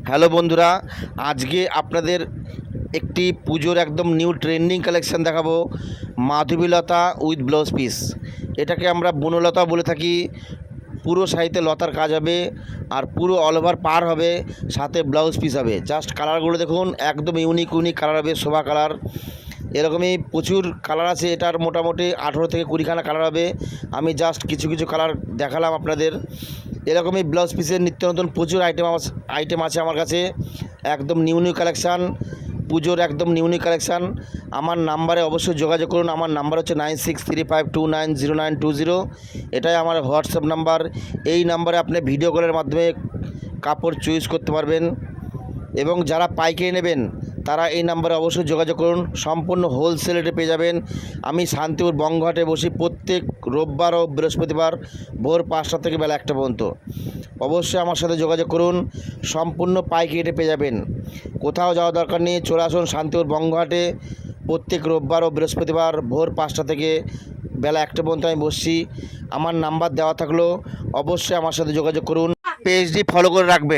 Hello বন্ধুরা, আজকে আপনাদের একটি পুজোর একদম নিউ ট্রেন্ডিং কালেকশান দেখাবো। মাধবীলতা উইথ ব্লাউজ পিস, এটাকে আমরা বনলতা বলে থাকি। পুরো শাড়িতে লতার কাজ হবে আর পুরো অল ওভার পার হবে, সাথে ব্লাউজ পিস হবে। জাস্ট কালারগুলো দেখুন, একদম ইউনিক কালার হবে, শোভা কালার। এরকমই প্রচুর কালার আছে, এটার মোটামুটি 18 থেকে 20খানা কালার হবে। আমি জাস্ট কিছু কিছু কালার দেখালাম আপনাদের। এরকমই ব্লাউজ পিসের নিত্য নতুন প্রচুর আইটেম আছে আমার কাছে, একদম নিউ কালেকশান, পুজোর একদম নিউ কালেকশান। আমার নাম্বারে অবশ্যই যোগাযোগ করুন। আমার নাম্বার হচ্ছে 9635290920। এটাই আমার হোয়াটসঅ্যাপ নাম্বার। এই নাম্বারে আপনি ভিডিও কলের মাধ্যমে কাপড় চয়েস করতে পারবেন, এবং যারা পাইকারি নেবেন তারা এই নাম্বারে অবশ্যই যোগাযোগ করুন। সম্পূর্ণ হোলসেল রেটে পেয়ে যাবেন। আমি শান্তিপুর বঙ্গহাটে বসি প্রত্যেক রোববার ও বৃহস্পতিবার ভোর 5টা থেকে বেলা 1টা পর্যন্ত। অবশ্যই আমার সাথে যোগাযোগ করুন, সম্পূর্ণ পাইকারি রেটে পেয়ে যাবেন। কোথাও যাওয়া দরকার নেই, চলে আসুন শান্তিপুর বঙ্গহাটে। প্রত্যেক রোববার ও বৃহস্পতিবার ভোর 5টা থেকে বেলা 1টা পর্যন্ত আমি বসছি। আমার নাম্বার দেওয়া থাকলো, অবশ্যই আমার সাথে যোগাযোগ করুন। পেজটি ফলো করে রাখবেন।